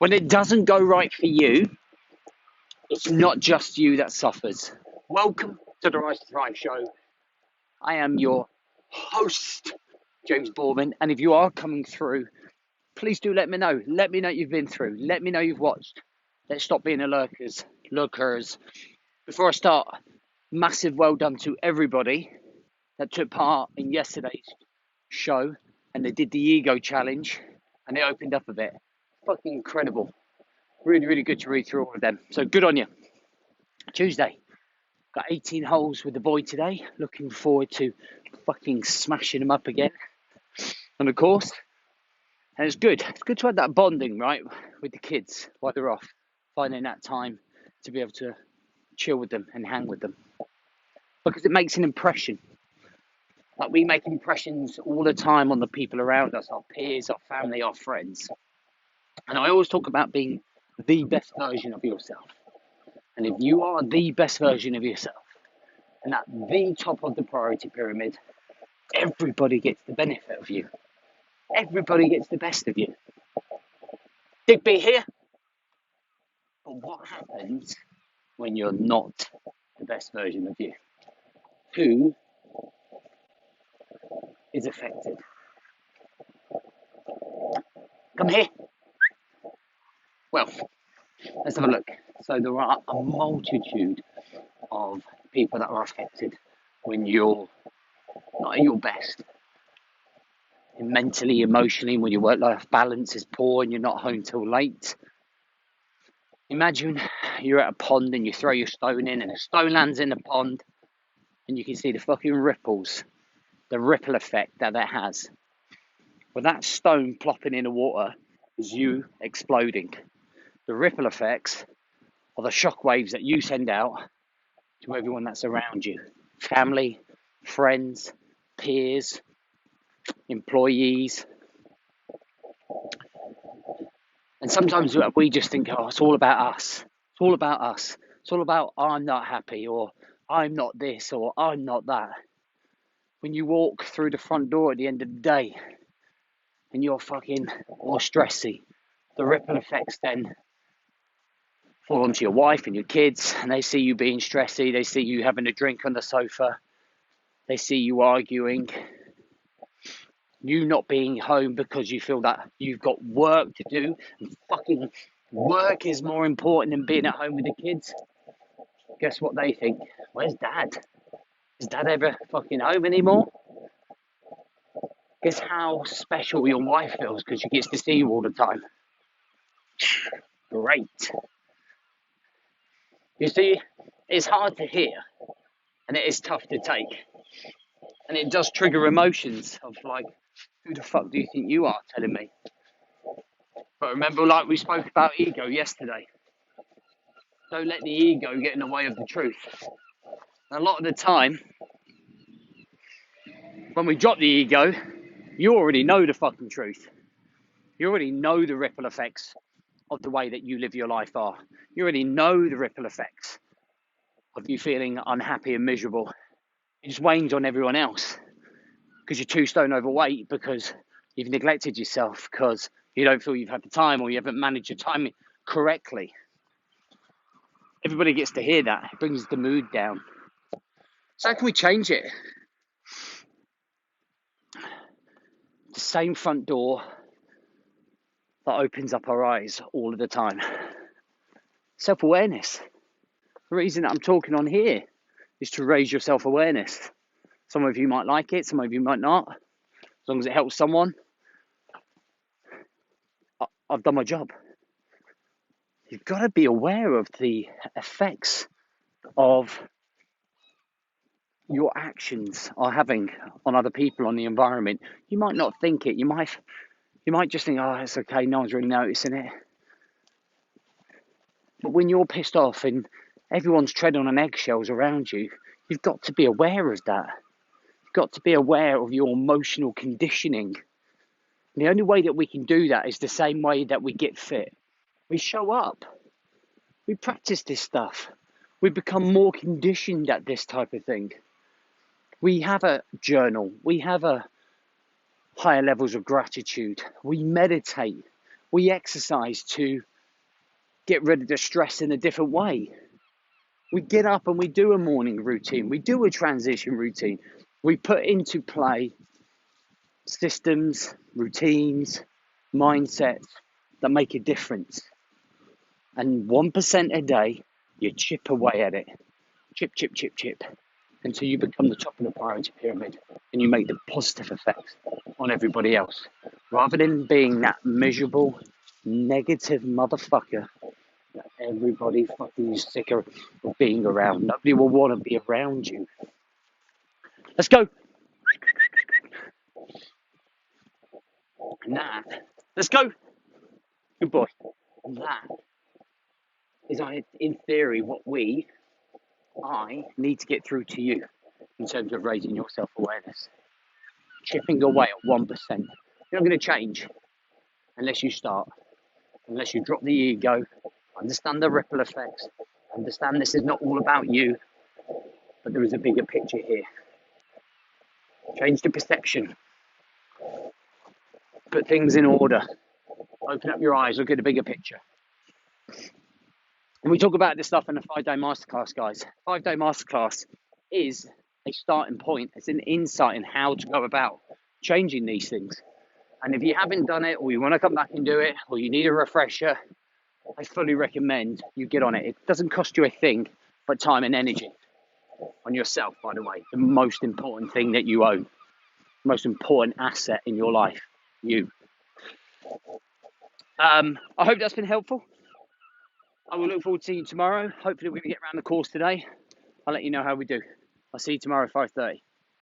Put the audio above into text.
When it doesn't go right for you, it's not just you that suffers. Welcome to the Rise to Thrive show. I am your host, James Borman, and if you are coming through, please do let me know. Let me know you've been through. Let me know you've watched. Let's stop being a lurkers. Before I start, massive well done to everybody that took part in yesterday's show and they did the ego challenge and they opened up a bit. Fucking incredible. Really, really good to read through all of them. So good on you. Tuesday. Got 18 holes with the boy today. Looking forward to fucking smashing them up again on the course. And it's good. It's good to have that bonding, right, with the kids while they're off. Finding that time to be able to chill with them and hang with them. Because it makes an impression. Like we make impressions all the time on the people around us, our peers, our family, our friends. And I always talk about being the best version of yourself. And if you are the best version of yourself, and at the top of the priority pyramid, everybody gets the benefit of you. Everybody gets the best of you. Digby here. But what happens when you're not the best version of you? Who is affected? Come here. Well, let's have a look. So there are a multitude of people that are affected when you're not at your best. Mentally, emotionally, when your work-life balance is poor and you're not home till late. Imagine you're at a pond and you throw your stone in and a stone lands in the pond and you can see the fucking ripples, the ripple effect that has. Well, that stone plopping in the water is you exploding. The ripple effects are the shock waves that you send out to everyone that's around you. Family, friends, peers, employees. And sometimes we just think, oh, it's all about us. It's all about us. It's all about I'm not happy or I'm not this or I'm not that. When you walk through the front door at the end of the day and you're fucking all stressy, the ripple effects then fall onto your wife and your kids and they see you being stressy. They see you having a drink on the sofa. They see you arguing. You not being home because you feel that you've got work to do and fucking work is more important than being at home with the kids. Guess what they think? Where's dad? Is dad ever fucking home anymore? Guess how special your wife feels because she gets to see you all the time. Great. You see, it's hard to hear and it is tough to take. And it does trigger emotions of like, who the fuck do you think you are telling me? But remember, like we spoke about ego yesterday. Don't let the ego get in the way of the truth. And a lot of the time, when we drop the ego, you already know the fucking truth. You already know the ripple effects of the way that you live your life are. You already know the ripple effects of you feeling unhappy and miserable. It just wanes on everyone else because you're too stone overweight, because you've neglected yourself, because you don't feel you've had the time or you haven't managed your time correctly. Everybody gets to hear that. It brings the mood down. So how can we change it? The same front door that opens up our eyes all of the time. Self-awareness. The reason that I'm talking on here is to raise your self-awareness. Some of you might like it, some of you might not. As long as it helps someone, I've done my job. You've got to be aware of the effects of your actions are having on other people, on the environment. You might not think it. You might just think, oh, it's okay, no one's really noticing it. But when you're pissed off and everyone's treading on eggshells around you, you've got to be aware of that. You've got to be aware of your emotional conditioning. And the only way that we can do that is the same way that we get fit. We show up. We practice this stuff. We become more conditioned at this type of thing. We have a journal. We have a higher levels of gratitude. We meditate. We exercise to get rid of the stress in a different way. We get up and we do a morning routine. We do a transition routine. We put into play systems, routines, mindsets that make a difference. And 1% a day, you chip away at it. Chip, chip, chip, chip. Until you become the top of the priority pyramid and you make the positive effects on everybody else. Rather than being that miserable, negative motherfucker that everybody fucking is sick of being around. Nobody will want to be around you. Let's go. And that, let's go. Good boy. And that is, in theory, what I need to get through to you in terms of raising your self-awareness. Chipping away at 1%. You're not going to change unless you start, unless you drop the ego, understand the ripple effects, understand this is not all about you, but there is a bigger picture here. Change the perception. Put things in order. Open up your eyes, look at the bigger picture. And we talk about this stuff in the 5-day masterclass, guys. 5-day masterclass is a starting point. It's an insight in how to go about changing these things. And if you haven't done it, or you want to come back and do it, or you need a refresher, I fully recommend you get on it. It doesn't cost you a thing but time and energy on yourself, by the way. The most important thing that you own, most important asset in your life, you. I hope that's been helpful. I will look forward to seeing you tomorrow. Hopefully we can get around the course today. I'll let you know how we do. I'll see you tomorrow at 5:30.